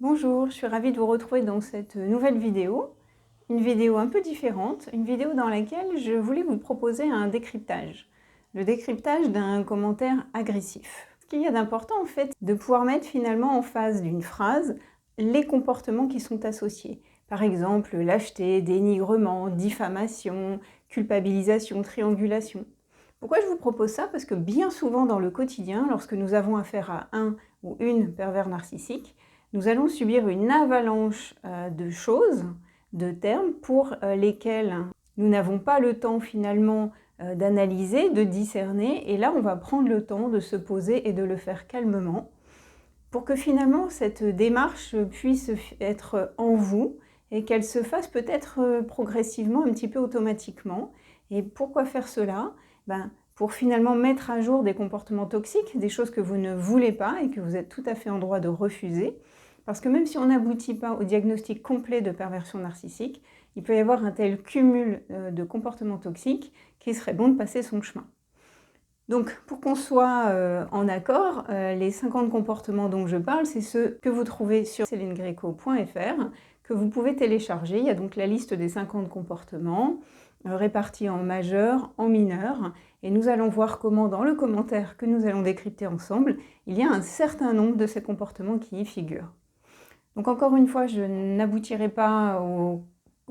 Bonjour, je suis ravie de vous retrouver dans cette nouvelle vidéo. Une vidéo un peu différente, une vidéo dans laquelle je voulais vous proposer un décryptage. Le décryptage d'un commentaire agressif. Ce qu'il y a d'important en fait, de pouvoir mettre finalement en face d'une phrase les comportements qui sont associés. Par exemple, lâcheté, dénigrement, diffamation, culpabilisation, triangulation. Pourquoi je vous propose ça? Parce que bien souvent dans le quotidien, lorsque nous avons affaire à un ou une pervers narcissique, nous allons subir une avalanche de choses, de termes pour lesquels nous n'avons pas le temps finalement d'analyser, de discerner, et là on va prendre le temps de se poser et de le faire calmement pour que finalement cette démarche puisse être en vous et qu'elle se fasse peut-être progressivement, un petit peu automatiquement. Et pourquoi faire cela? Pour finalement mettre à jour des comportements toxiques, des choses que vous ne voulez pas et que vous êtes tout à fait en droit de refuser. Parce que même si on n'aboutit pas au diagnostic complet de perversion narcissique, il peut y avoir un tel cumul de comportements toxiques qu'il serait bon de passer son chemin. Donc, pour qu'on soit en accord, les 50 comportements dont je parle, c'est ceux que vous trouvez sur celinegreco.fr, que vous pouvez télécharger. Il y a donc la liste des 50 comportements, répartis en majeur, en mineur, et nous allons voir comment, dans le commentaire que nous allons décrypter ensemble, il y a un certain nombre de ces comportements qui y figurent. Donc encore une fois, je n'aboutirai pas au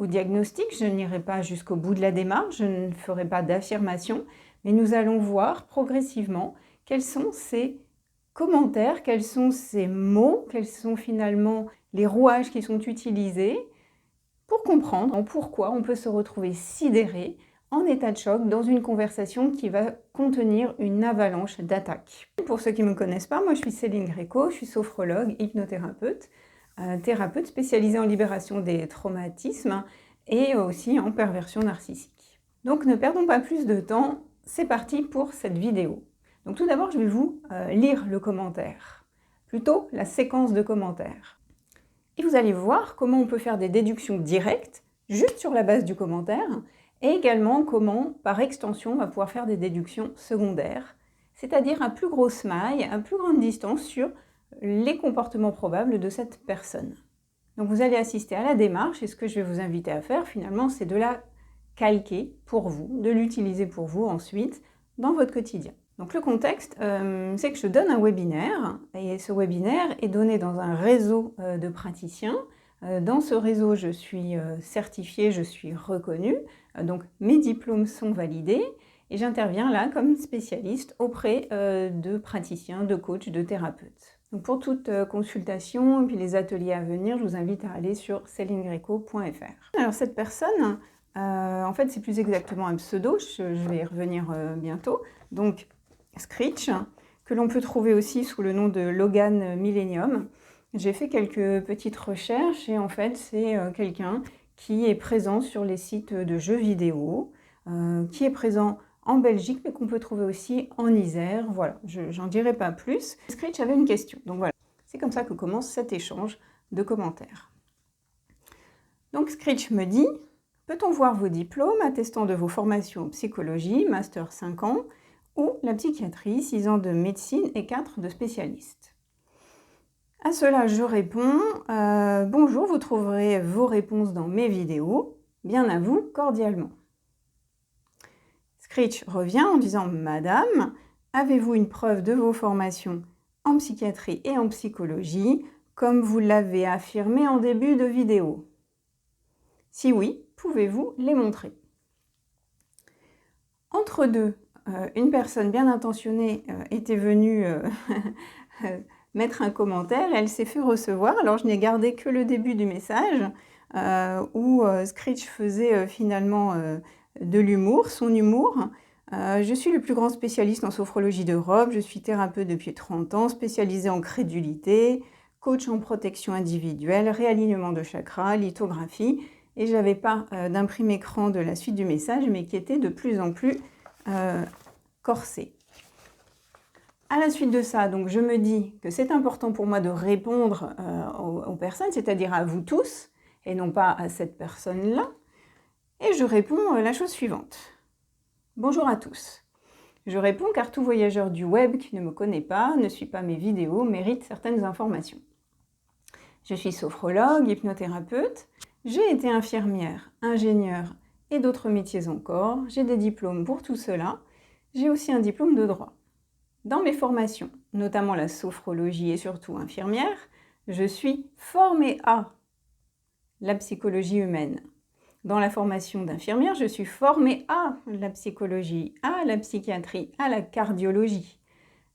diagnostic, je n'irai pas jusqu'au bout de la démarche, je ne ferai pas d'affirmation, mais nous allons voir progressivement quels sont ces commentaires, quels sont ces mots, quels sont finalement les rouages qui sont utilisés pour comprendre pourquoi on peut se retrouver sidéré, en état de choc, dans une conversation qui va contenir une avalanche d'attaques. Pour ceux qui ne me connaissent pas, moi je suis Céline Greco, je suis sophrologue, hypnothérapeute, thérapeute spécialisée en libération des traumatismes et aussi en perversion narcissique. Donc ne perdons pas plus de temps, c'est parti pour cette vidéo. Donc tout d'abord, je vais vous lire le commentaire, plutôt la séquence de commentaires. Et vous allez voir comment on peut faire des déductions directes, juste sur la base du commentaire, et également comment, par extension, on va pouvoir faire des déductions secondaires, c'est-à-dire à plus grosse maille, à plus grande distance sur les comportements probables de cette personne. Donc vous allez assister à la démarche, et ce que je vais vous inviter à faire finalement, c'est de la calquer pour vous, de l'utiliser pour vous ensuite dans votre quotidien. Donc le contexte, c'est que je donne un webinaire, et ce webinaire est donné dans un réseau de praticiens. Dans ce réseau, je suis certifiée, je suis reconnue, donc mes diplômes sont validés, et j'interviens là comme spécialiste auprès de praticiens, de coachs, de thérapeutes. Donc pour toute consultation et puis les ateliers à venir, je vous invite à aller sur celinegreco.fr. Alors cette personne, en fait c'est plus exactement un pseudo, je vais y revenir bientôt, donc Screech, que l'on peut trouver aussi sous le nom de Logan Millennium. J'ai fait quelques petites recherches et en fait c'est quelqu'un qui est présent sur les sites de jeux vidéo, qui est présent en Belgique, mais qu'on peut trouver aussi en Isère. Voilà, j'en dirai pas plus. Screech avait une question, donc voilà. C'est comme ça que commence cet échange de commentaires. Donc Screech me dit, peut-on voir vos diplômes attestant de vos formations en psychologie, master 5 ans, ou la psychiatrie, 6 ans de médecine et 4 de spécialiste? À cela, je réponds, bonjour, vous trouverez vos réponses dans mes vidéos. Bien à vous, cordialement. Screech revient en disant, madame, avez-vous une preuve de vos formations en psychiatrie et en psychologie, comme vous l'avez affirmé en début de vidéo? Si oui, pouvez-vous les montrer? Entre deux, une personne bien intentionnée était venue mettre un commentaire et elle s'est fait recevoir. Alors je n'ai gardé que le début du message où Screech faisait finalement de l'humour, son humour. Je suis le plus grand spécialiste en sophrologie d'Europe, je suis thérapeute depuis 30 ans, spécialisée en crédulité, coach en protection individuelle, réalignement de chakras, lithographie, et je n'avais pas d'imprime écran de la suite du message, mais qui était de plus en plus corsé. À la suite de ça, donc, je me dis que c'est important pour moi de répondre aux personnes, c'est-à-dire à vous tous, et non pas à cette personne-là. Et je réponds la chose suivante. Bonjour à tous. Je réponds car tout voyageur du web qui ne me connaît pas, ne suit pas mes vidéos, mérite certaines informations. Je suis sophrologue, hypnothérapeute. J'ai été infirmière, ingénieure et d'autres métiers encore. J'ai des diplômes pour tout cela. J'ai aussi un diplôme de droit. Dans mes formations, notamment la sophrologie et surtout infirmière, je suis formée à la psychologie humaine. Dans la formation d'infirmière, je suis formée à la psychologie, à la psychiatrie, à la cardiologie,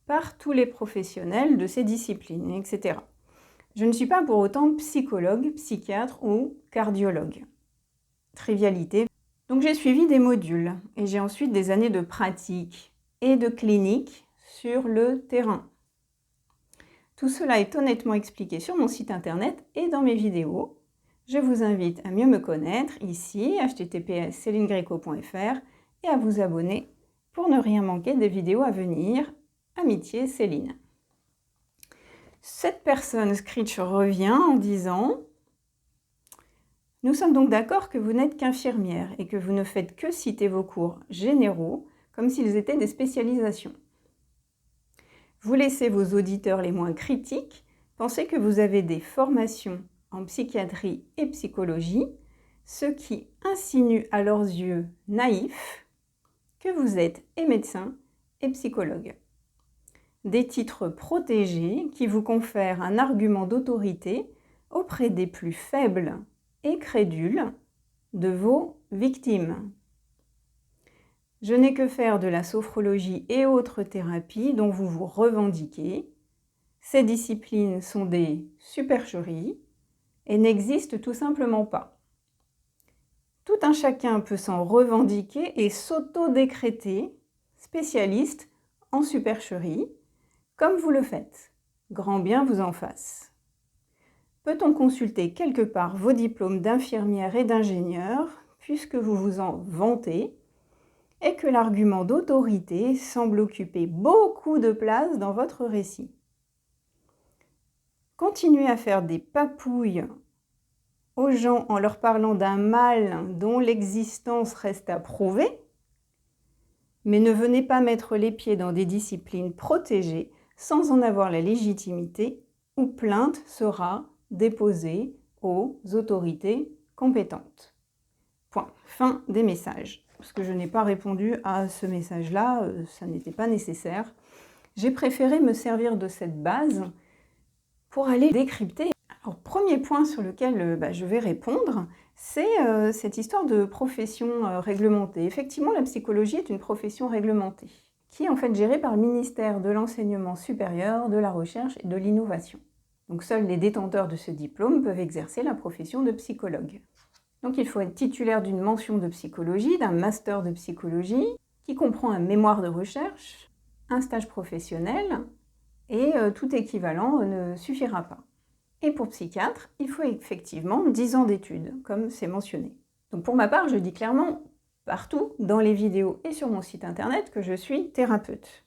par tous les professionnels de ces disciplines, etc. Je ne suis pas pour autant psychologue, psychiatre ou cardiologue. Trivialité. Donc j'ai suivi des modules et j'ai ensuite des années de pratique et de clinique sur le terrain. Tout cela est honnêtement expliqué sur mon site internet et dans mes vidéos. Je vous invite à mieux me connaître ici, https://celinegreco.fr, et à vous abonner pour ne rien manquer des vidéos à venir. Amitié, Céline. Cette personne, Screech, revient en disant « Nous sommes donc d'accord que vous n'êtes qu'infirmière et que vous ne faites que citer vos cours généraux comme s'ils étaient des spécialisations. Vous laissez vos auditeurs les moins critiques penser que vous avez des formations en psychiatrie et psychologie, ce qui insinue à leurs yeux naïfs que vous êtes et médecin et psychologue. Des titres protégés qui vous confèrent un argument d'autorité auprès des plus faibles et crédules de vos victimes. Je n'ai que faire de la sophrologie et autres thérapies dont vous vous revendiquez. Ces disciplines sont des supercheries et n'existent tout simplement pas. Tout un chacun peut s'en revendiquer et s'auto-décréter spécialiste en supercherie, comme vous le faites. Grand bien vous en fasse. Peut-on consulter quelque part vos diplômes d'infirmière et d'ingénieur, puisque vous vous en vantez, et que l'argument d'autorité semble occuper beaucoup de place dans votre récit. Continuez à faire des papouilles aux gens en leur parlant d'un mal dont l'existence reste à prouver, mais ne venez pas mettre les pieds dans des disciplines protégées sans en avoir la légitimité, ou plainte sera déposée aux autorités compétentes. Point. Fin des messages. Parce que je n'ai pas répondu à ce message-là, ça n'était pas nécessaire. J'ai préféré me servir de cette base pour aller décrypter. Alors, premier point sur lequel je vais répondre, c'est cette histoire de profession réglementée. Effectivement, la psychologie est une profession réglementée, qui est en fait gérée par le ministère de l'Enseignement supérieur, de la Recherche et de l'Innovation. Donc seuls les détenteurs de ce diplôme peuvent exercer la profession de psychologue. Donc il faut être titulaire d'une mention de psychologie, d'un master de psychologie, qui comprend un mémoire de recherche, un stage professionnel, et tout équivalent ne suffira pas. Et pour psychiatre, il faut effectivement 10 ans d'études, comme c'est mentionné. Donc pour ma part, je dis clairement partout, dans les vidéos et sur mon site internet, que je suis thérapeute,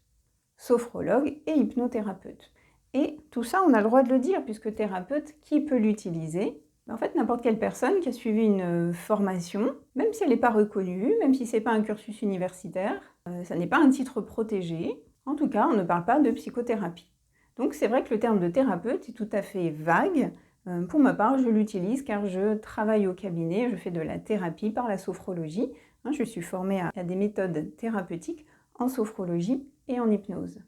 sophrologue et hypnothérapeute. Et tout ça, on a le droit de le dire, puisque thérapeute, qui peut l'utiliser ? En fait, n'importe quelle personne qui a suivi une formation, même si elle n'est pas reconnue, même si ce n'est pas un cursus universitaire, ça n'est pas un titre protégé, en tout cas, on ne parle pas de psychothérapie. Donc c'est vrai que le terme de thérapeute est tout à fait vague. Pour ma part, je l'utilise car je travaille au cabinet, je fais de la thérapie par la sophrologie. Je suis formée à des méthodes thérapeutiques en sophrologie et en hypnose.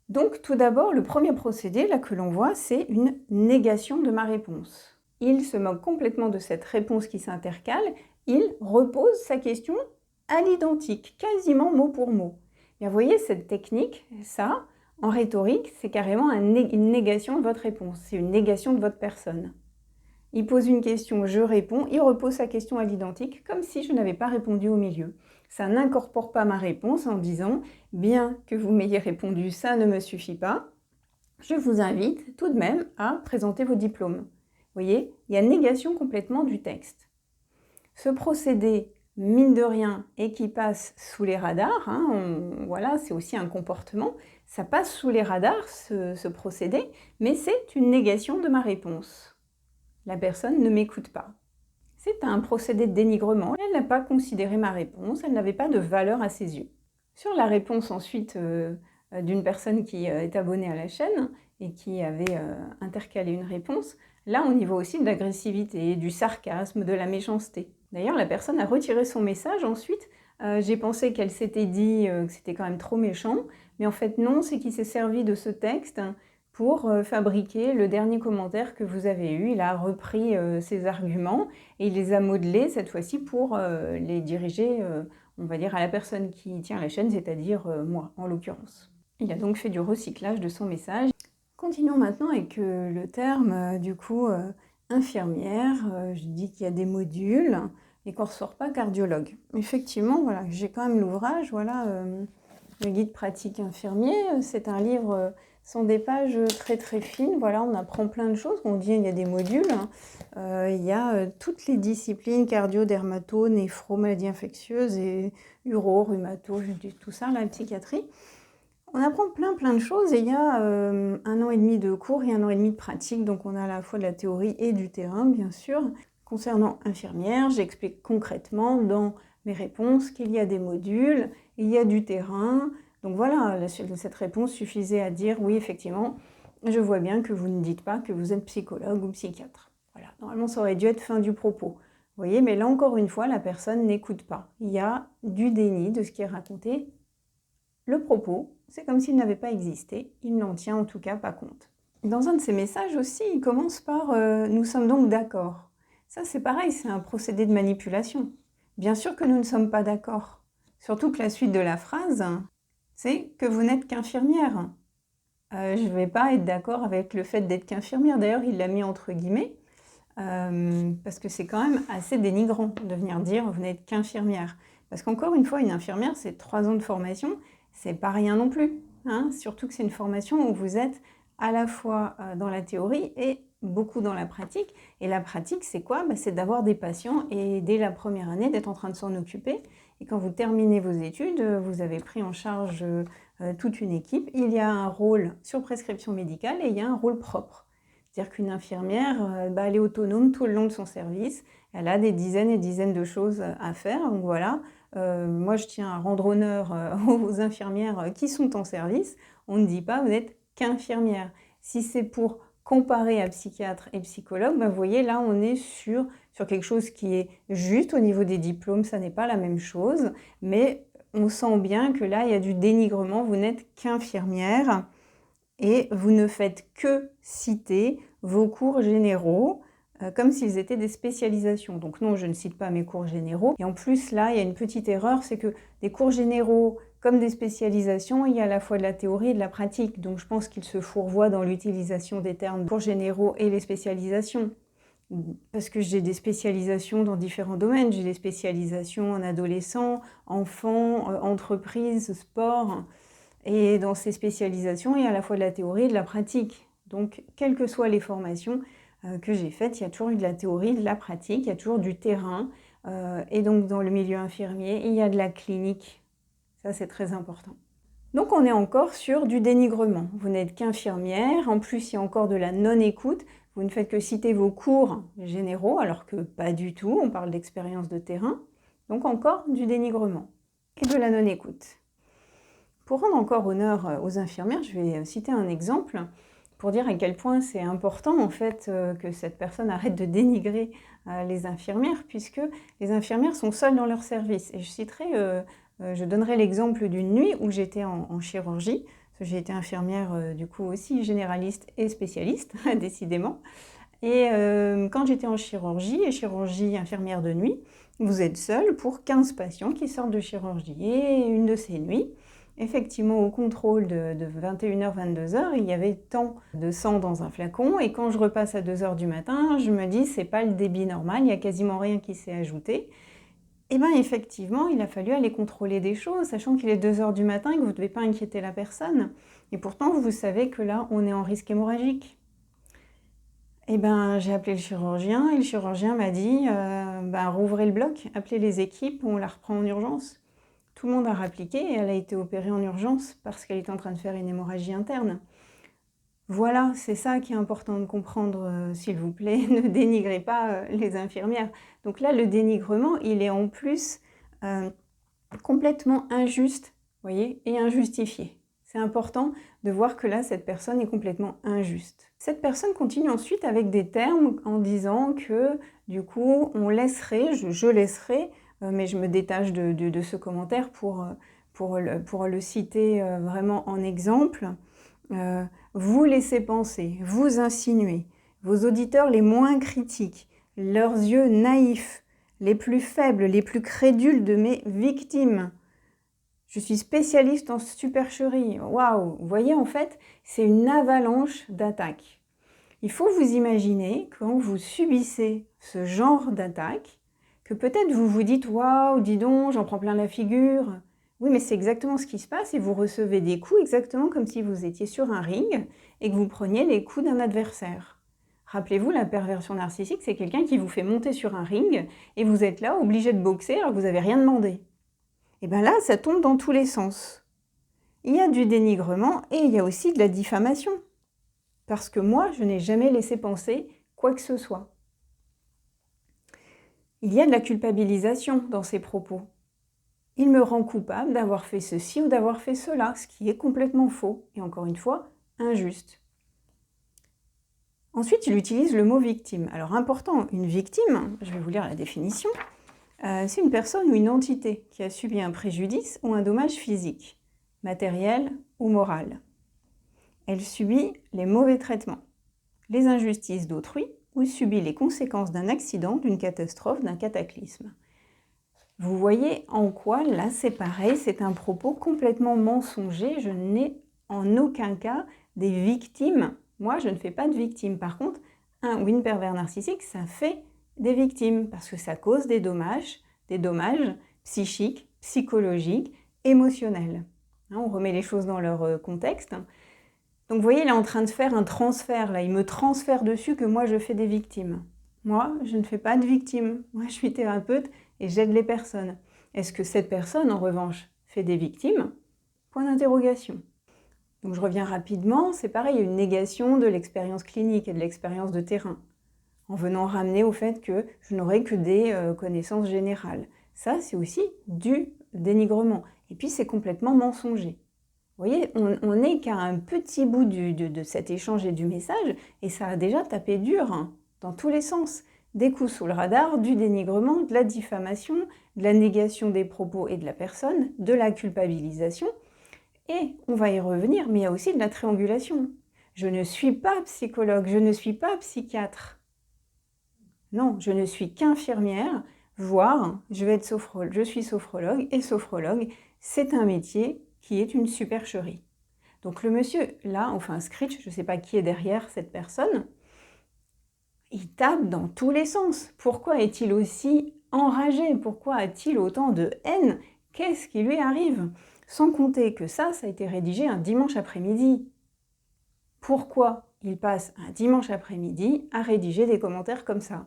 Donc tout d'abord, le premier procédé là que l'on voit, c'est une négation de ma réponse. Il se moque complètement de cette réponse qui s'intercale, il repose sa question à l'identique, quasiment mot pour mot. Et vous voyez cette technique, ça, en rhétorique, c'est carrément une négation de votre réponse, c'est une négation de votre personne. Il pose une question, je réponds, il repose sa question à l'identique, comme si je n'avais pas répondu au milieu. Ça n'incorpore pas ma réponse en disant « bien que vous m'ayez répondu, ça ne me suffit pas, je vous invite tout de même à présenter vos diplômes ». Vous voyez, il y a négation complètement du texte. Ce procédé, mine de rien, et qui passe sous les radars, voilà, c'est aussi un comportement, ça passe sous les radars ce procédé, mais c'est une négation de ma réponse. La personne ne m'écoute pas. C'est un procédé de dénigrement, elle n'a pas considéré ma réponse, elle n'avait pas de valeur à ses yeux. Sur la réponse ensuite d'une personne qui est abonnée à la chaîne, et qui avait intercalé une réponse, là on y voit aussi de l'agressivité, du sarcasme, de la méchanceté. D'ailleurs la personne a retiré son message ensuite. J'ai pensé qu'elle s'était dit que c'était quand même trop méchant, mais en fait non, c'est qu'il s'est servi de ce texte pour fabriquer le dernier commentaire que vous avez eu. Il a repris ses arguments et il les a modelés cette fois-ci pour les diriger, on va dire, à la personne qui tient la chaîne, c'est-à-dire moi en l'occurrence. Il a donc fait du recyclage de son message. Continuons maintenant avec le terme du coup infirmière. Je dis qu'il y a des modules et qu'on ne ressort pas cardiologue. Effectivement, voilà, j'ai quand même l'ouvrage, voilà, le guide pratique infirmier. C'est un livre sont des pages très très fines, voilà, on apprend plein de choses. On dit il y a des modules, il y a toutes les disciplines, cardio, dermato, néphro, maladies infectieuses et uro, rhumato, je dis tout ça, la psychiatrie. On apprend plein de choses et il y a 1 an et demi de cours et 1 an et demi de pratique, donc on a à la fois de la théorie et du terrain, bien sûr. Concernant infirmière, j'explique concrètement dans mes réponses qu'il y a des modules, il y a du terrain. Donc voilà, cette réponse suffisait à dire oui, effectivement, je vois bien que vous ne dites pas que vous êtes psychologue ou psychiatre. Voilà, normalement ça aurait dû être fin du propos. Vous voyez, mais là encore une fois, la personne n'écoute pas. Il y a du déni de ce qui est raconté. Le propos, c'est comme s'il n'avait pas existé, il n'en tient en tout cas pas compte. Dans un de ses messages aussi, il commence par « nous sommes donc d'accord ». Ça c'est pareil, c'est un procédé de manipulation. Bien sûr que nous ne sommes pas d'accord. Surtout que la suite de la phrase, c'est que vous n'êtes qu'infirmière. Je ne vais pas être d'accord avec le fait d'être qu'infirmière. D'ailleurs, il l'a mis entre guillemets, parce que c'est quand même assez dénigrant de venir dire vous n'êtes qu'infirmière. Parce qu'encore une fois, une infirmière, c'est 3 ans de formation, c'est pas rien non plus. Hein, surtout que c'est une formation où vous êtes à la fois dans la théorie et beaucoup dans la pratique. Et la pratique, c'est quoi? C'est d'avoir des patients et dès la première année, d'être en train de s'en occuper. Et quand vous terminez vos études, vous avez pris en charge toute une équipe. Il y a un rôle sur prescription médicale et il y a un rôle propre. C'est-à-dire qu'une infirmière, elle est autonome tout le long de son service. Elle a des dizaines et dizaines de choses à faire. Donc voilà, moi je tiens à rendre honneur aux infirmières qui sont en service. On ne dit pas vous n'êtes qu'infirmière. Si c'est pour comparer à psychiatre et psychologue, vous voyez là on est sur quelque chose qui est juste au niveau des diplômes, ça n'est pas la même chose, mais on sent bien que là il y a du dénigrement, vous n'êtes qu'infirmière et vous ne faites que citer vos cours généraux comme s'ils étaient des spécialisations. Donc non, je ne cite pas mes cours généraux. Et en plus, là, il y a une petite erreur, c'est que des cours généraux comme des spécialisations, il y a à la fois de la théorie et de la pratique. Donc je pense qu'il se fourvoie dans l'utilisation des termes cours généraux et les spécialisations. Parce que j'ai des spécialisations dans différents domaines. J'ai des spécialisations en adolescents, enfants, entreprises, sport. Et dans ces spécialisations, il y a à la fois de la théorie et de la pratique. Donc, quelles que soient les formations que j'ai faites, il y a toujours eu de la théorie, de la pratique, il y a toujours du terrain. Et donc, dans le milieu infirmier, il y a de la clinique. Ça, c'est très important. Donc, on est encore sur du dénigrement. Vous n'êtes qu'infirmière. En plus, il y a encore de la non-écoute. Vous ne faites que citer vos cours généraux, alors que pas du tout. On parle d'expérience de terrain. Donc, encore du dénigrement et de la non-écoute. Pour rendre encore honneur aux infirmières, je vais citer un exemple pour dire à quel point c'est important en fait que cette personne arrête de dénigrer les infirmières, puisque les infirmières sont seules dans leur service. Et je donnerai l'exemple d'une nuit où j'étais en chirurgie, parce que j'ai été infirmière du coup aussi généraliste et spécialiste, décidément. Et quand j'étais en chirurgie infirmière de nuit, vous êtes seule pour 15 patients qui sortent de chirurgie. Et une de ces nuits, effectivement, au contrôle de 21h, 22h, il y avait tant de sang dans un flacon. Et quand je repasse à 2h du matin, je me dis, c'est pas le débit normal, il n'y a quasiment rien qui s'est ajouté. Et bien, effectivement, il a fallu aller contrôler des choses, sachant qu'il est 2h du matin et que vous ne devez pas inquiéter la personne. Et pourtant, vous savez que là, on est en risque hémorragique. Et ben, j'ai appelé le chirurgien et le chirurgien m'a dit rouvrez le bloc, appelez les équipes, on la reprend en urgence. Tout le monde a rappliqué et elle a été opérée en urgence parce qu'elle est en train de faire une hémorragie interne. Voilà, c'est ça qui est important de comprendre, s'il vous plaît, ne dénigrez pas les infirmières. Donc là, le dénigrement, il est en plus complètement injuste, voyez, et injustifié. C'est important de voir que là, cette personne est complètement injuste. Cette personne continue ensuite avec des termes en disant que, du coup, on laisserait, je laisserai, mais je me détache de ce commentaire pour le citer vraiment en exemple. Vous laissez penser, vous insinuez, vos auditeurs les moins critiques, leurs yeux naïfs, les plus faibles, les plus crédules de mes victimes. Je suis spécialiste en supercherie. Waouh! Vous voyez, en fait, c'est une avalanche d'attaques. Il faut vous imaginer, quand vous subissez ce genre d'attaque, que peut-être vous vous dites « Waouh, dis donc, j'en prends plein la figure ». Oui, mais c'est exactement ce qui se passe et vous recevez des coups exactement comme si vous étiez sur un ring et que vous preniez les coups d'un adversaire. Rappelez-vous, la perversion narcissique, c'est quelqu'un qui vous fait monter sur un ring et vous êtes là obligé de boxer alors que vous n'avez rien demandé. Et bien là, ça tombe dans tous les sens. Il y a du dénigrement et il y a aussi de la diffamation. Parce que moi, je n'ai jamais laissé penser quoi que ce soit. Il y a de la culpabilisation dans ces propos. Il me rend coupable d'avoir fait ceci ou d'avoir fait cela, ce qui est complètement faux et encore une fois, injuste. Ensuite, il utilise le mot victime. Alors important, une victime, je vais vous lire la définition, c'est une personne ou une entité qui a subi un préjudice ou un dommage physique, matériel ou moral. Elle subit les mauvais traitements, les injustices d'autrui ou subit les conséquences d'un accident, d'une catastrophe, d'un cataclysme. Vous voyez en quoi, là, c'est pareil, c'est un propos complètement mensonger. Je n'ai en aucun cas des victimes. Moi, je ne fais pas de victimes. Par contre, un ou une pervers narcissique, ça fait des victimes parce que ça cause des dommages psychiques, psychologiques, émotionnels. On remet les choses dans leur contexte. Donc vous voyez, il est en train de faire un transfert, là, il me transfère dessus que moi je fais des victimes. Moi, je ne fais pas de victimes. Moi, je suis thérapeute et j'aide les personnes. Est-ce que cette personne, en revanche, fait des victimes? Point d'interrogation. Donc je reviens rapidement, c'est pareil, il y a une négation de l'expérience clinique et de l'expérience de terrain, en venant ramener au fait que je n'aurai que des connaissances générales. Ça, c'est aussi du dénigrement. Et puis, c'est complètement mensonger. Vous voyez, on n'est qu'à un petit bout de cet échange et du message, et ça a déjà tapé dur, hein, dans tous les sens. Des coups sous le radar, du dénigrement, de la diffamation, de la négation des propos et de la personne, de la culpabilisation, et on va y revenir, mais il y a aussi de la triangulation. Je ne suis pas psychologue, je ne suis pas psychiatre. Non, je ne suis qu'infirmière, voire je vais être sophrologue. Je suis sophrologue, et sophrologue, c'est un métier qui est une supercherie. Donc le monsieur, là, enfin Screech, je ne sais pas qui est derrière cette personne, il tape dans tous les sens. Pourquoi est-il aussi enragé? Pourquoi a-t-il autant de haine? Qu'est-ce qui lui arrive? Sans compter que ça a été rédigé un dimanche après-midi. Pourquoi il passe un dimanche après-midi à rédiger des commentaires comme ça?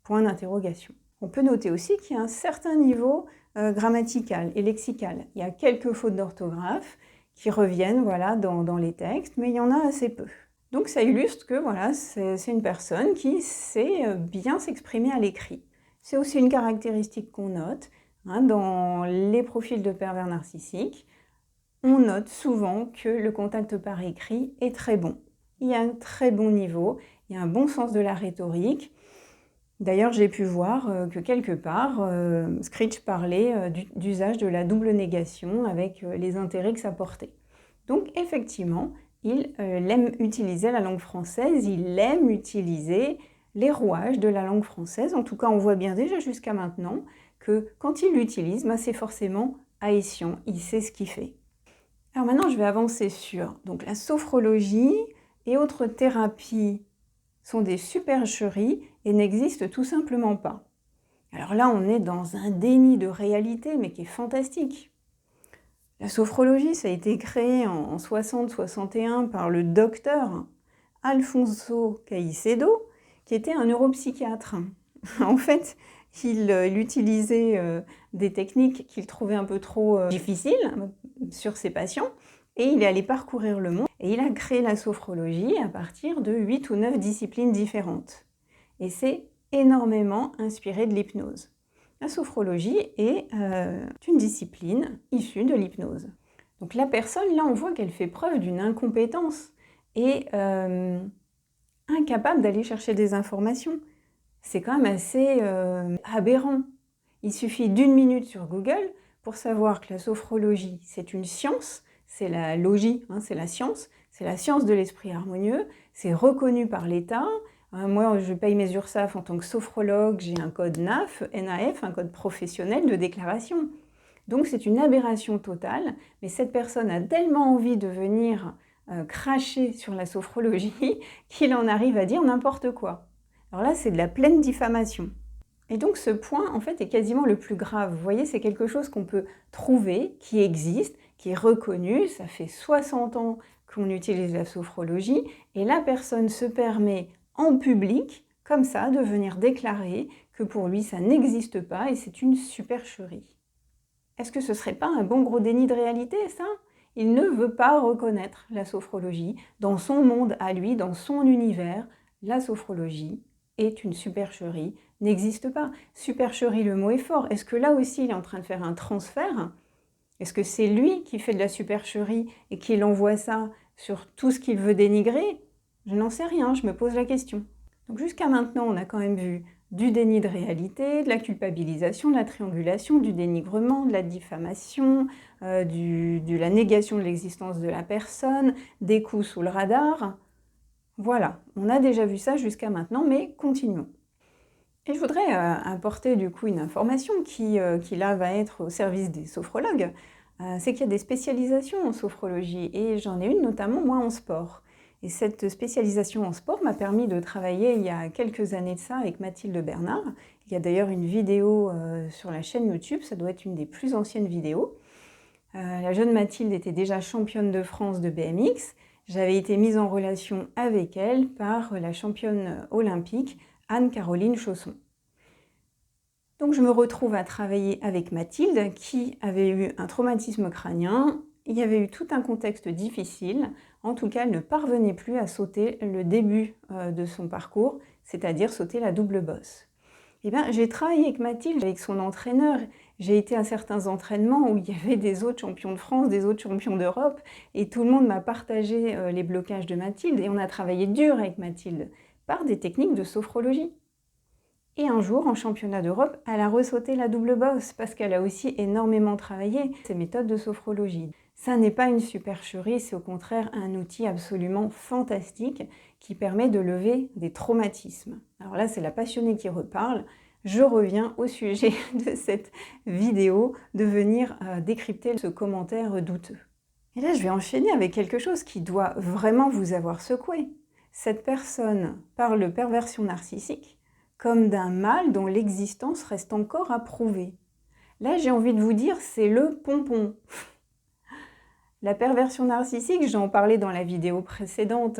Point d'interrogation. On peut noter aussi qu'il y a un certain niveau grammatical et lexical. Il y a quelques fautes d'orthographe qui reviennent voilà, dans les textes, mais il y en a assez peu. Donc ça illustre que voilà, c'est une personne qui sait bien s'exprimer à l'écrit. C'est aussi une caractéristique qu'on note hein, dans les profils de pervers narcissiques. On note souvent que le contact par écrit est très bon. Il y a un très bon niveau, il y a un bon sens de la rhétorique. D'ailleurs, j'ai pu voir que quelque part, Screech parlait d'usage de la double négation avec les intérêts que ça portait. Donc effectivement, il aime utiliser la langue française, il aime utiliser les rouages de la langue française. En tout cas, on voit bien déjà jusqu'à maintenant que quand il l'utilise, c'est forcément haïtien, il sait ce qu'il fait. Alors maintenant, je vais avancer sur donc, la sophrologie et autres thérapies sont des supercheries et n'existent tout simplement pas. Alors là, on est dans un déni de réalité, mais qui est fantastique. La sophrologie, ça a été créé en 60-61 par le docteur Alfonso Caicedo, qui était un neuropsychiatre. En fait, il utilisait des techniques qu'il trouvait un peu trop difficiles sur ses patients, et il est allé parcourir le monde, et il a créé la sophrologie à partir de 8 ou 9 disciplines différentes. Et c'est énormément inspiré de l'hypnose. La sophrologie est une discipline issue de l'hypnose. Donc la personne, là, on voit qu'elle fait preuve d'une incompétence et incapable d'aller chercher des informations. C'est quand même assez aberrant. Il suffit d'1 minute sur Google pour savoir que la sophrologie, c'est une science, c'est la logie, hein, c'est la science de l'esprit harmonieux, c'est reconnu par l'État. Moi, je paye mes URSSAF en tant que sophrologue, j'ai un code NAF, un code professionnel de déclaration. Donc c'est une aberration totale, mais cette personne a tellement envie de venir cracher sur la sophrologie qu'il en arrive à dire n'importe quoi. Alors là, c'est de la pleine diffamation. Et donc ce point, en fait, est quasiment le plus grave. Vous voyez, c'est quelque chose qu'on peut trouver, qui existe, qui est reconnu. Ça fait 60 ans qu'on utilise la sophrologie, et la personne se permet en public, comme ça, de venir déclarer que pour lui, ça n'existe pas et c'est une supercherie. Est-ce que ce serait pas un bon gros déni de réalité, ça? Il ne veut pas reconnaître la sophrologie. Dans son monde à lui, dans son univers, la sophrologie est une supercherie, n'existe pas. Supercherie, le mot est fort. Est-ce que là aussi, il est en train de faire un transfert? Est-ce que c'est lui qui fait de la supercherie et qu'il envoie ça sur tout ce qu'il veut dénigrer? Je n'en sais rien, je me pose la question. Donc jusqu'à maintenant, on a quand même vu du déni de réalité, de la culpabilisation, de la triangulation, du dénigrement, de la diffamation, de la négation de l'existence de la personne, des coups sous le radar. Voilà, on a déjà vu ça jusqu'à maintenant, mais continuons. Et je voudrais apporter du coup une information qui là va être au service des sophrologues. C'est qu'il y a des spécialisations en sophrologie et j'en ai une notamment moi en sport. Et cette spécialisation en sport m'a permis de travailler il y a quelques années de ça avec Mathilde Bernard. Il y a d'ailleurs une vidéo sur la chaîne YouTube, ça doit être une des plus anciennes vidéos. La jeune Mathilde était déjà championne de France de BMX. J'avais été mise en relation avec elle par la championne olympique Anne-Caroline Chausson. Donc je me retrouve à travailler avec Mathilde qui avait eu un traumatisme crânien. Il y avait eu tout un contexte difficile. En tout cas, elle ne parvenait plus à sauter le début de son parcours, c'est-à-dire sauter la double bosse. Eh bien, j'ai travaillé avec Mathilde, avec son entraîneur. J'ai été à certains entraînements où il y avait des autres champions de France, des autres champions d'Europe, et tout le monde m'a partagé les blocages de Mathilde, et on a travaillé dur avec Mathilde par des techniques de sophrologie. Et un jour, en championnat d'Europe, elle a ressauté la double bosse parce qu'elle a aussi énormément travaillé ses méthodes de sophrologie. Ça n'est pas une supercherie, c'est au contraire un outil absolument fantastique qui permet de lever des traumatismes. Alors là, c'est la passionnée qui reparle. Je reviens au sujet de cette vidéo, de venir décrypter ce commentaire douteux. Et là, je vais enchaîner avec quelque chose qui doit vraiment vous avoir secoué. Cette personne parle de perversion narcissique comme d'un mal dont l'existence reste encore à prouver. Là, j'ai envie de vous dire, c'est le pompon. La perversion narcissique, j'en parlais dans la vidéo précédente,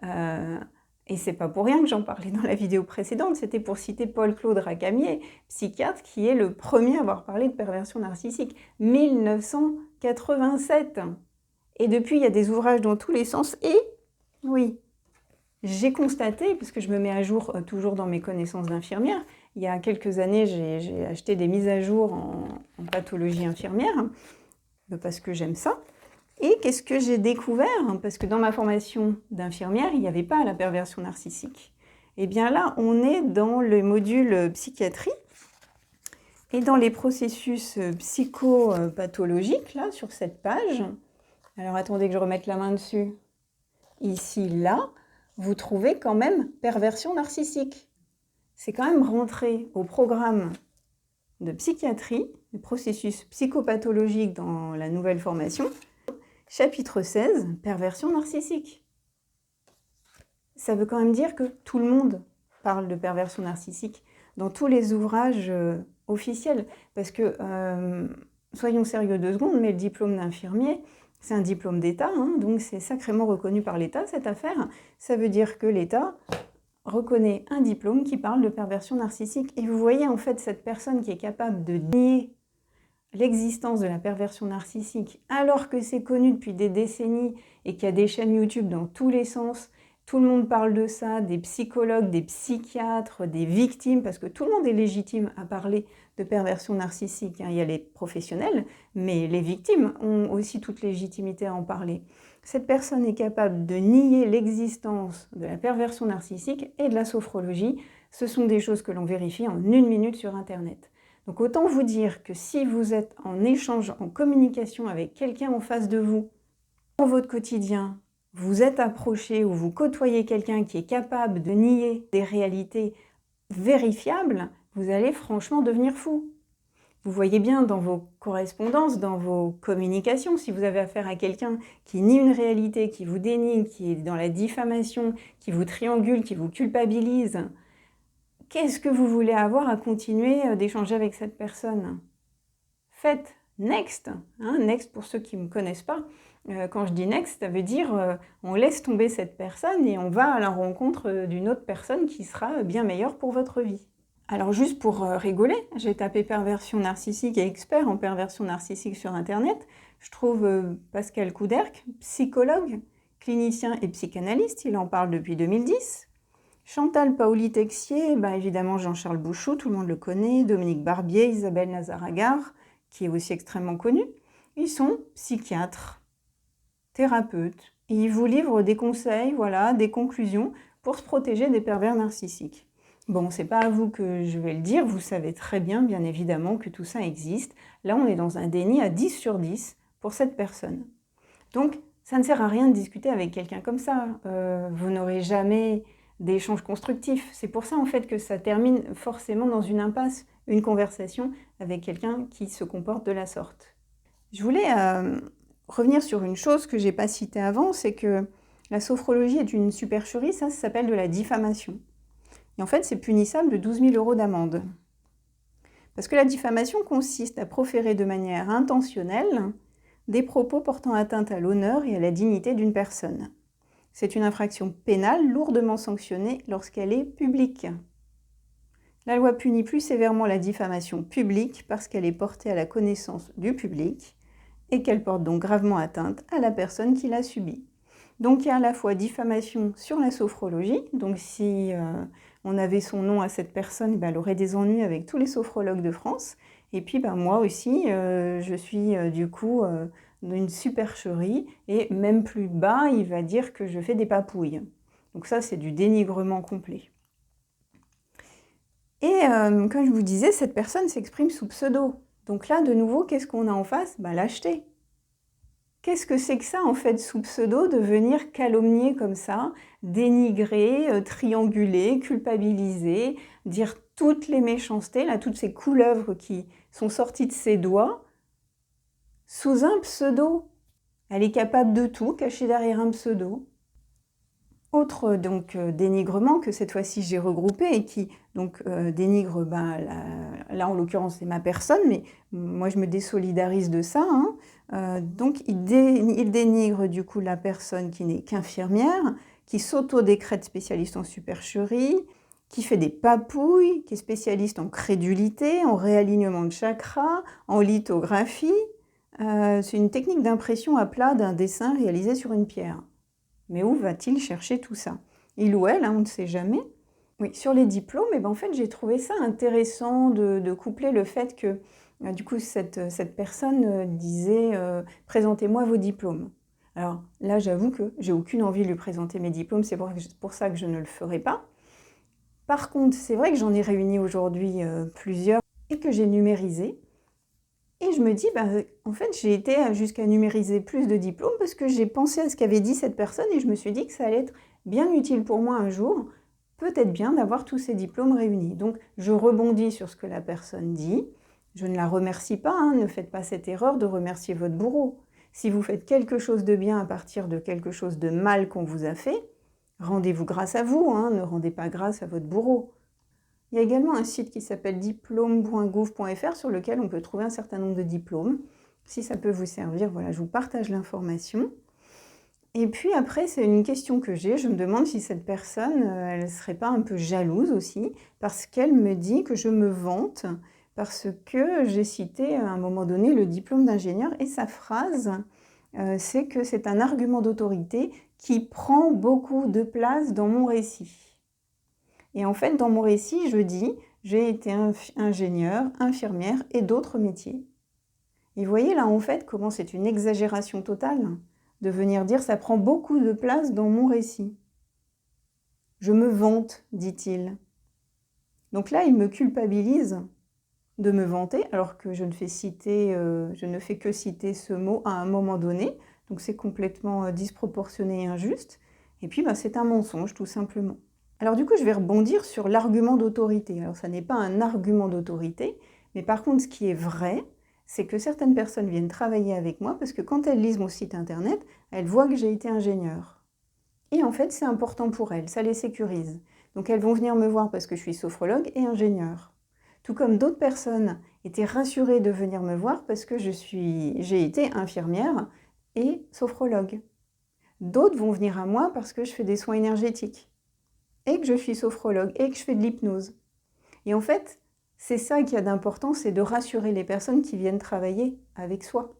et c'est pas pour rien que j'en parlais dans la vidéo précédente, c'était pour citer Paul-Claude Racamier, psychiatre, qui est le premier à avoir parlé de perversion narcissique, 1987. Et depuis, il y a des ouvrages dans tous les sens, et oui, j'ai constaté, puisque je me mets à jour toujours dans mes connaissances d'infirmière, il y a quelques années, j'ai acheté des mises à jour en pathologie infirmière, parce que j'aime ça. Et qu'est-ce que j'ai découvert? Parce que dans ma formation d'infirmière, il n'y avait pas la perversion narcissique. Et bien là, on est dans le module psychiatrie et dans les processus psychopathologiques, là, sur cette page. Alors attendez que je remette la main dessus. Ici, là, vous trouvez quand même perversion narcissique. C'est quand même rentré au programme de psychiatrie, le processus psychopathologique dans la nouvelle formation, chapitre 16, perversion narcissique. Ça veut quand même dire que tout le monde parle de perversion narcissique dans tous les ouvrages officiels. Parce que, soyons sérieux 2 secondes, mais le diplôme d'infirmier, c'est un diplôme d'État, hein, donc c'est sacrément reconnu par l'État, cette affaire. Ça veut dire que l'État reconnaît un diplôme qui parle de perversion narcissique. Et vous voyez en fait cette personne qui est capable de nier l'existence de la perversion narcissique, alors que c'est connu depuis des décennies et qu'il y a des chaînes YouTube dans tous les sens, Tout le monde parle de ça, des psychologues, des psychiatres, des victimes, parce que tout le monde est légitime à parler de perversion narcissique. Il y a les professionnels, mais les victimes ont aussi toute légitimité à en parler. Cette personne est capable de nier l'existence de la perversion narcissique et de la sophrologie. Ce sont des choses que l'on vérifie en 1 minute sur Internet. Donc autant vous dire que si vous êtes en échange, en communication avec quelqu'un en face de vous, dans votre quotidien, vous êtes approché ou vous côtoyez quelqu'un qui est capable de nier des réalités vérifiables, vous allez franchement devenir fou. Vous voyez bien dans vos correspondances, dans vos communications, si vous avez affaire à quelqu'un qui nie une réalité, qui vous dénie, qui est dans la diffamation, qui vous triangule, qui vous culpabilise, qu'est-ce que vous voulez avoir à continuer d'échanger avec cette personne? Faites next, next pour ceux qui ne me connaissent pas. Quand je dis next, ça veut dire on laisse tomber cette personne et on va à la rencontre d'une autre personne qui sera bien meilleure pour votre vie. Alors juste pour rigoler, j'ai tapé perversion narcissique et expert en perversion narcissique sur Internet. Je trouve Pascal Couderc, psychologue, clinicien et psychanalyste, il en parle depuis 2010. Chantal Paoli-Texier, évidemment Jean-Charles Bouchot, tout le monde le connaît, Dominique Barbier, Isabelle Nazaragar, qui est aussi extrêmement connue. Ils sont psychiatres, thérapeutes, et ils vous livrent des conseils, des conclusions pour se protéger des pervers narcissiques. Bon, c'est pas à vous que je vais le dire, vous savez très bien évidemment, que tout ça existe. Là, on est dans un déni à 10 sur 10 pour cette personne. Donc, ça ne sert à rien de discuter avec quelqu'un comme ça. Vous n'aurez jamais d'échanges constructifs. C'est pour ça, en fait, que ça termine forcément dans une impasse, une conversation avec quelqu'un qui se comporte de la sorte. Je voulais revenir sur une chose que je n'ai pas citée avant, c'est que la sophrologie est une supercherie, ça s'appelle de la diffamation. Et en fait, c'est punissable de 12 000 € d'amende. Parce que la diffamation consiste à proférer de manière intentionnelle des propos portant atteinte à l'honneur et à la dignité d'une personne. C'est une infraction pénale lourdement sanctionnée lorsqu'elle est publique. La loi punit plus sévèrement la diffamation publique parce qu'elle est portée à la connaissance du public et qu'elle porte donc gravement atteinte à la personne qui l'a subie. Donc il y a à la fois diffamation sur la sophrologie, donc si on avait son nom à cette personne, elle aurait des ennuis avec tous les sophrologues de France. Et puis moi aussi, je suis du coup d'une supercherie, et même plus bas, il va dire que je fais des papouilles. Donc ça, c'est du dénigrement complet. Et comme je vous disais, cette personne s'exprime sous pseudo. Donc là, de nouveau, qu'est-ce qu'on a en face? Lâcheté. Qu'est-ce que c'est que ça, en fait, sous pseudo, de venir calomnier comme ça, dénigrer, trianguler, culpabiliser, dire toutes les méchancetés, là, toutes ces couleuvres qui sont sorties de ses doigts, sous un pseudo. Elle est capable de tout, cachée derrière un pseudo. Autre donc dénigrement que cette fois-ci j'ai regroupé et qui donc dénigre, là en l'occurrence c'est ma personne, mais moi je me désolidarise de ça. Donc il dénigre du coup la personne qui n'est qu'infirmière, qui s'auto-décrète spécialiste en supercherie, qui fait des papouilles, qui est spécialiste en crédulité, en réalignement de chakras, en lithographie. C'est une technique d'impression à plat d'un dessin réalisé sur une pierre. Mais où va-t-il chercher tout ça? Il ou elle, on ne sait jamais. Oui, sur les diplômes, en fait, j'ai trouvé ça intéressant de coupler le fait que, du coup, cette personne disait « Présentez-moi vos diplômes ». Alors là, j'avoue que j'ai aucune envie de lui présenter mes diplômes, c'est pour ça que je ne le ferai pas. Par contre, c'est vrai que j'en ai réuni aujourd'hui plusieurs et que j'ai numérisé. Et je me dis, en fait, j'ai été jusqu'à numériser plus de diplômes parce que j'ai pensé à ce qu'avait dit cette personne et je me suis dit que ça allait être bien utile pour moi un jour, peut-être bien d'avoir tous ces diplômes réunis. Donc, je rebondis sur ce que la personne dit. Je ne la remercie pas, ne faites pas cette erreur de remercier votre bourreau. Si vous faites quelque chose de bien à partir de quelque chose de mal qu'on vous a fait, rendez-vous grâce à vous, ne rendez pas grâce à votre bourreau. Il y a également un site qui s'appelle diplome.gouv.fr sur lequel on peut trouver un certain nombre de diplômes. Si ça peut vous servir, voilà, je vous partage l'information. Et puis après, c'est une question que j'ai. Je me demande si cette personne, elle ne serait pas un peu jalouse aussi, parce qu'elle me dit que je me vante, parce que j'ai cité à un moment donné le diplôme d'ingénieur, et sa phrase, c'est que c'est un argument d'autorité qui prend beaucoup de place dans mon récit. Et en fait, dans mon récit, je dis, j'ai été ingénieur, infirmière et d'autres métiers. Et vous voyez là, en fait, comment c'est une exagération totale de venir dire, ça prend beaucoup de place dans mon récit. Je me vante, dit-il. Donc là, il me culpabilise de me vanter, alors que je ne fais que citer ce mot à un moment donné. Donc c'est complètement disproportionné et injuste. Et puis, c'est un mensonge, tout simplement. Alors du coup, je vais rebondir sur l'argument d'autorité. Alors ça n'est pas un argument d'autorité, mais par contre, ce qui est vrai, c'est que certaines personnes viennent travailler avec moi parce que quand elles lisent mon site internet, elles voient que j'ai été ingénieure. Et en fait, c'est important pour elles, ça les sécurise. Donc elles vont venir me voir parce que je suis sophrologue et ingénieure. Tout comme d'autres personnes étaient rassurées de venir me voir parce que j'ai été infirmière et sophrologue. D'autres vont venir à moi parce que je fais des soins énergétiques et que je suis sophrologue et que je fais de l'hypnose. Et en fait, c'est ça qu'il y a d'important, c'est de rassurer les personnes qui viennent travailler avec soi.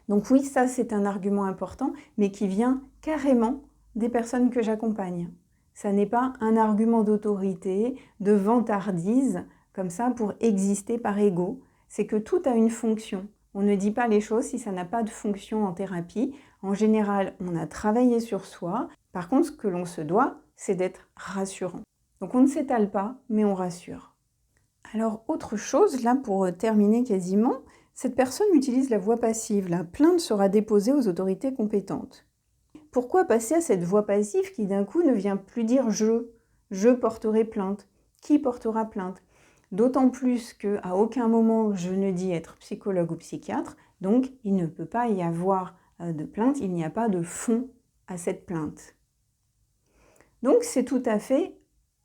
Donc oui, ça c'est un argument important, mais qui vient carrément des personnes que j'accompagne. Ça n'est pas un argument d'autorité, de vantardise, comme ça pour exister par ego. C'est que tout a une fonction. On ne dit pas les choses si ça n'a pas de fonction en thérapie. En général, on a travaillé sur soi. Par contre, ce que l'on se doit, c'est d'être rassurant. Donc on ne s'étale pas, mais on rassure. Alors autre chose, là pour terminer quasiment, cette personne utilise la voix passive. La plainte sera déposée aux autorités compétentes. Pourquoi passer à cette voix passive qui d'un coup ne vient plus dire je porterai plainte, qui portera plainte? D'autant plus qu'à aucun moment je ne dis être psychologue ou psychiatre, donc il ne peut pas y avoir de plainte, il n'y a pas de fond à cette plainte. Donc c'est tout à fait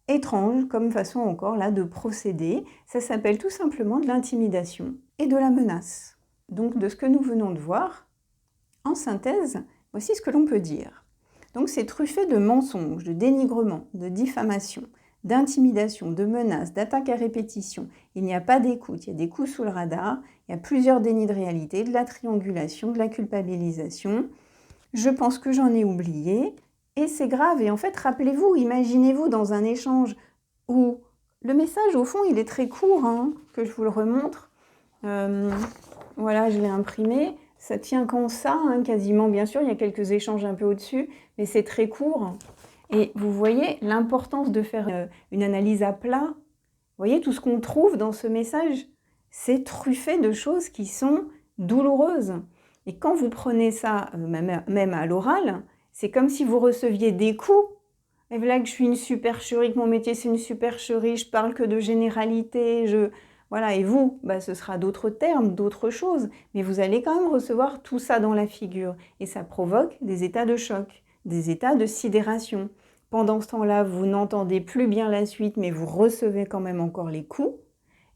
étrange comme façon encore là de procéder. Ça s'appelle tout simplement de l'intimidation et de la menace. Donc de ce que nous venons de voir, en synthèse, voici ce que l'on peut dire. Donc c'est truffé de mensonges, de dénigrement, de diffamation, d'intimidation, de menaces, d'attaques à répétition. Il n'y a pas d'écoute, il y a des coups sous le radar, il y a plusieurs dénis de réalité, de la triangulation, de la culpabilisation. Je pense que j'en ai oublié. Et c'est grave. Et en fait, rappelez-vous, imaginez-vous dans un échange où le message, au fond, il est très court, que je vous le remontre. Voilà, je l'ai imprimé. Ça tient qu'en ça, quasiment. Bien sûr, il y a quelques échanges un peu au-dessus, mais c'est très court. Et vous voyez l'importance de faire une analyse à plat. Vous voyez tout ce qu'on trouve dans ce message, c'est truffé de choses qui sont douloureuses. Et quand vous prenez ça, même à l'oral, c'est comme si vous receviez des coups. Et voilà que je suis une supercherie, que mon métier c'est une supercherie, je parle que de généralité, voilà, et vous, ce sera d'autres termes, d'autres choses, mais vous allez quand même recevoir tout ça dans la figure. Et ça provoque des états de choc, des états de sidération. Pendant ce temps-là, vous n'entendez plus bien la suite, mais vous recevez quand même encore les coups.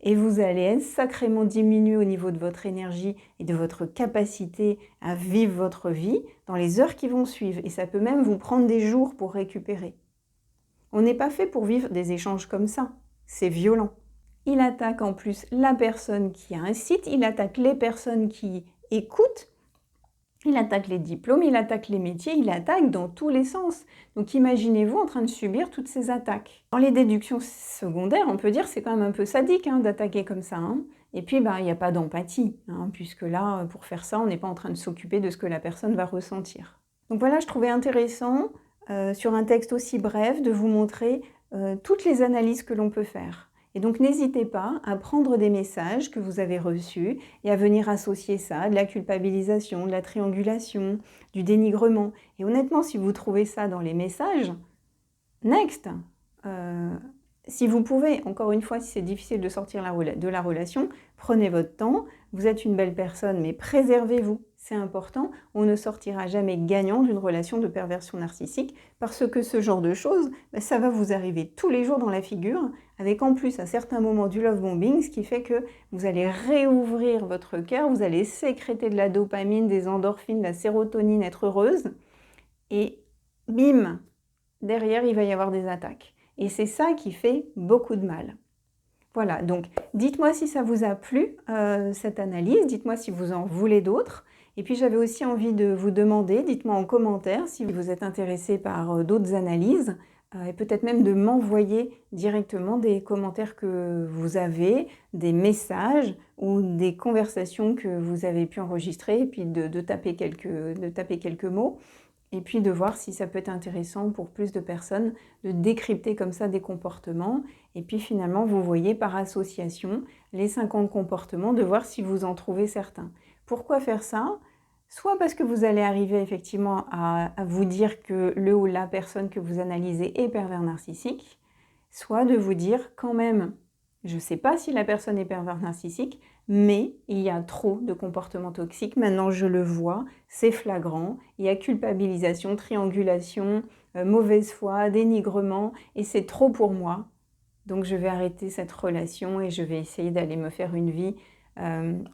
Et vous allez être sacrément diminué au niveau de votre énergie et de votre capacité à vivre votre vie dans les heures qui vont suivre. Et ça peut même vous prendre des jours pour récupérer. On n'est pas fait pour vivre des échanges comme ça. C'est violent. Il attaque en plus la personne qui incite, il attaque les personnes qui écoutent, il attaque les diplômes, il attaque les métiers, il attaque dans tous les sens. Donc imaginez-vous en train de subir toutes ces attaques. Dans les déductions secondaires, on peut dire que c'est quand même un peu sadique d'attaquer comme ça. Et puis, il n'y a pas d'empathie, puisque là, pour faire ça, on n'est pas en train de s'occuper de ce que la personne va ressentir. Donc voilà, je trouvais intéressant, sur un texte aussi bref, de vous montrer toutes les analyses que l'on peut faire. Et donc n'hésitez pas à prendre des messages que vous avez reçus et à venir associer ça, de la culpabilisation, de la triangulation, du dénigrement. Et honnêtement, si vous trouvez ça dans les messages, next. Si vous pouvez, encore une fois, si c'est difficile de sortir de la relation, prenez votre temps, vous êtes une belle personne, mais préservez-vous, c'est important. On ne sortira jamais gagnant d'une relation de perversion narcissique, parce que ce genre de choses, ça va vous arriver tous les jours dans la figure, avec en plus à certains moments du love bombing, ce qui fait que vous allez réouvrir votre cœur, vous allez sécréter de la dopamine, des endorphines, de la sérotonine, être heureuse, et bim, derrière il va y avoir des attaques. Et c'est ça qui fait beaucoup de mal. Voilà, donc dites-moi si ça vous a plu, cette analyse, dites-moi si vous en voulez d'autres. Et puis j'avais aussi envie de vous demander, dites-moi en commentaire si vous êtes intéressé par d'autres analyses, et peut-être même de m'envoyer directement des commentaires que vous avez, des messages ou des conversations que vous avez pu enregistrer, et puis de taper quelques mots, et puis de voir si ça peut être intéressant pour plus de personnes de décrypter comme ça des comportements, et puis finalement vous voyez par association les 50 comportements, de voir si vous en trouvez certains. Pourquoi faire ça? Soit parce que vous allez arriver effectivement à vous dire que le ou la personne que vous analysez est pervers narcissique, soit de vous dire quand même, je ne sais pas si la personne est pervers narcissique, mais il y a trop de comportements toxiques, maintenant je le vois, c'est flagrant, il y a culpabilisation, triangulation, mauvaise foi, dénigrement, et c'est trop pour moi. Donc je vais arrêter cette relation et je vais essayer d'aller me faire une vie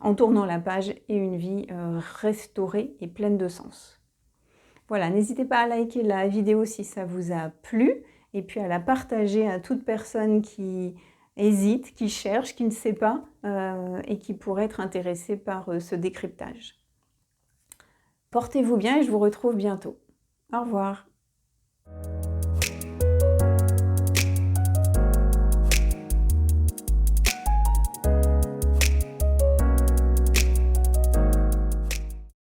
en tournant la page, et une vie restaurée et pleine de sens. Voilà, n'hésitez pas à liker la vidéo si ça vous a plu, et puis à la partager à toute personne qui hésite, qui cherche, qui ne sait pas, et qui pourrait être intéressée par ce décryptage. Portez-vous bien et je vous retrouve bientôt. Au revoir.